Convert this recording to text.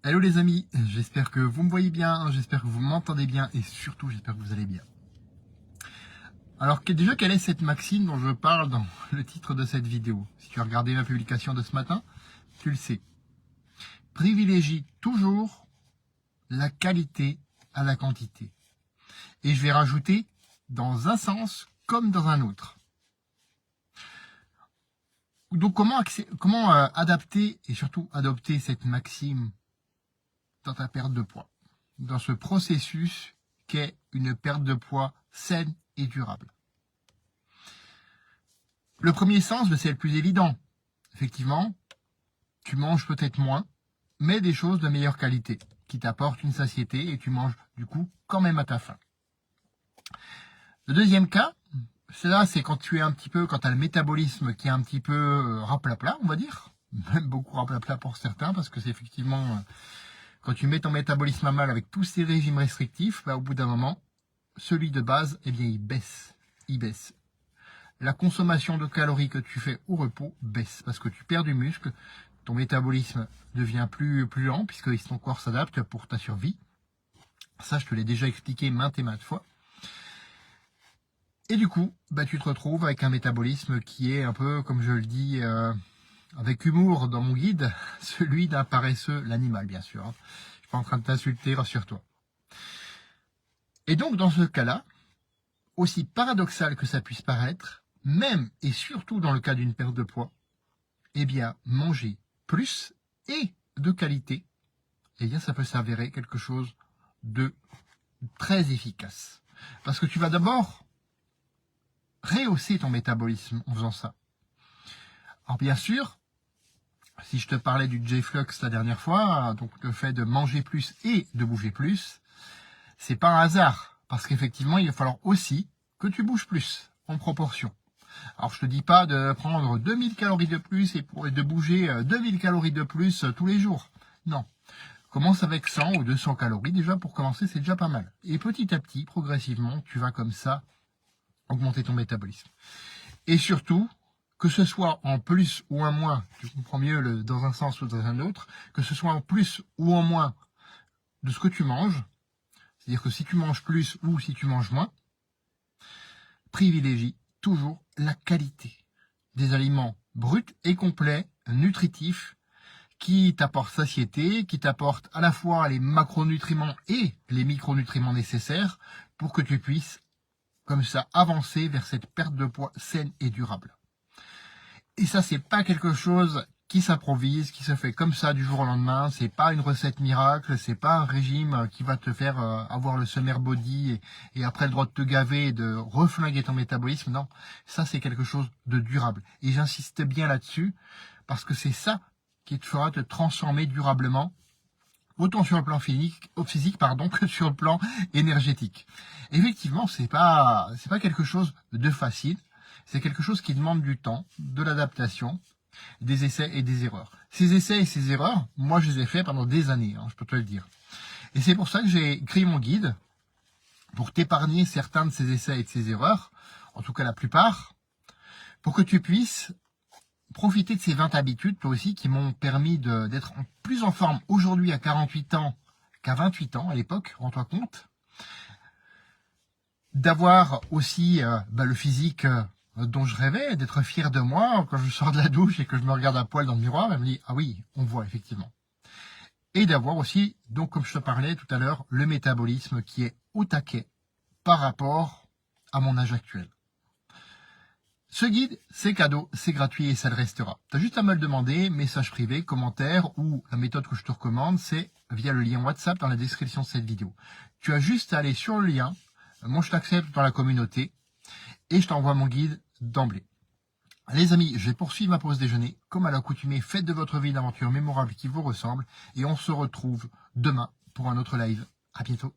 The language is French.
Hello les amis, j'espère que vous me voyez bien, j'espère que vous m'entendez bien et surtout j'espère que vous allez bien. Alors déjà, quelle est cette maxime dont je parle dans le titre de cette vidéo? Si tu as regardé ma publication de ce matin, tu le sais. Privilégie toujours la qualité à la quantité. Et je vais rajouter dans un sens comme dans un autre. Donc comment adapter et surtout adopter cette maxime dans ta perte de poids, dans ce processus qu'est une perte de poids saine et durable? Le premier sens, c'est le plus évident. Effectivement, tu manges peut-être moins, mais des choses de meilleure qualité, qui t'apportent une satiété et tu manges du coup quand même à ta faim. Le deuxième cas, c'est quand tu es un petit peu, quand tu as le métabolisme qui est un petit peu raplapla, on va dire, même beaucoup raplapla pour certains, parce que c'est effectivement, quand tu mets ton métabolisme à mal avec tous ces régimes restrictifs, au bout d'un moment, celui de base, eh bien, il baisse. La consommation de calories que tu fais au repos baisse parce que tu perds du muscle, ton métabolisme devient plus lent puisque ton corps s'adapte pour ta survie. Ça, je te l'ai déjà expliqué maintes et maintes fois. Et du coup, tu te retrouves avec un métabolisme qui est un peu, comme je le dis avec humour dans mon guide, celui d'un paresseux, l'animal bien sûr. Je suis pas en train de t'insulter, rassure-toi. Et donc, dans ce cas-là, aussi paradoxal que ça puisse paraître, même et surtout dans le cas d'une perte de poids, eh bien, manger plus et de qualité, eh bien, ça peut s'avérer quelque chose de très efficace. Parce que tu vas d'abord rehausser ton métabolisme en faisant ça. Alors, bien sûr, si je te parlais du J-Flux la dernière fois, donc le fait de manger plus et de bouger plus, c'est pas un hasard. Parce qu'effectivement, il va falloir aussi que tu bouges plus en proportion. Alors, je te dis pas de prendre 2000 calories de plus et de bouger 2000 calories de plus tous les jours. Non. Commence avec 100 ou 200 calories. Déjà, pour commencer, c'est déjà pas mal. Et petit à petit, progressivement, tu vas comme ça augmenter ton métabolisme. Et surtout, que ce soit en plus ou en moins, tu comprends mieux dans un sens ou dans un autre, que ce soit en plus ou en moins de ce que tu manges, c'est-à-dire que si tu manges plus ou si tu manges moins, privilégie toujours la qualité des aliments bruts et complets, nutritifs, qui t'apportent satiété, qui t'apportent à la fois les macronutriments et les micronutriments nécessaires pour que tu puisses, comme ça, avancer vers cette perte de poids saine et durable. Et ça, c'est pas quelque chose qui s'improvise, qui se fait comme ça du jour au lendemain. C'est pas une recette miracle, c'est pas un régime qui va te faire avoir le summer body et après le droit de te gaver et de reflinguer ton métabolisme. Non, ça c'est quelque chose de durable. Et j'insiste bien là-dessus parce que c'est ça qui te fera te transformer durablement, autant sur le plan physique que sur le plan énergétique. Effectivement, c'est pas quelque chose de facile. C'est quelque chose qui demande du temps, de l'adaptation, des essais et des erreurs. Ces essais et ces erreurs, moi je les ai faits pendant des années, je peux te le dire. Et c'est pour ça que j'ai écrit mon guide, pour t'épargner certains de ces essais et de ces erreurs, en tout cas la plupart, pour que tu puisses profiter de ces 20 habitudes, toi aussi, qui m'ont permis d'être plus en forme aujourd'hui à 48 ans qu'à 28 ans à l'époque, rends-toi compte. D'avoir aussi le physique dont je rêvais, d'être fier de moi quand je sors de la douche et que je me regarde à poil dans le miroir, et me dit, ah oui, on voit effectivement. Et d'avoir aussi, donc comme je te parlais tout à l'heure, le métabolisme qui est au taquet par rapport à mon âge actuel. Ce guide, c'est cadeau, c'est gratuit et ça le restera. Tu as juste à me le demander, message privé, commentaire ou la méthode que je te recommande, c'est via le lien WhatsApp dans la description de cette vidéo. Tu as juste à aller sur le lien, moi je t'accepte dans la communauté et je t'envoie mon guide d'emblée. Les amis, je vais poursuivre ma pause déjeuner. Comme à l'accoutumée, faites de votre vie une aventure mémorable qui vous ressemble et on se retrouve demain pour un autre live. À bientôt.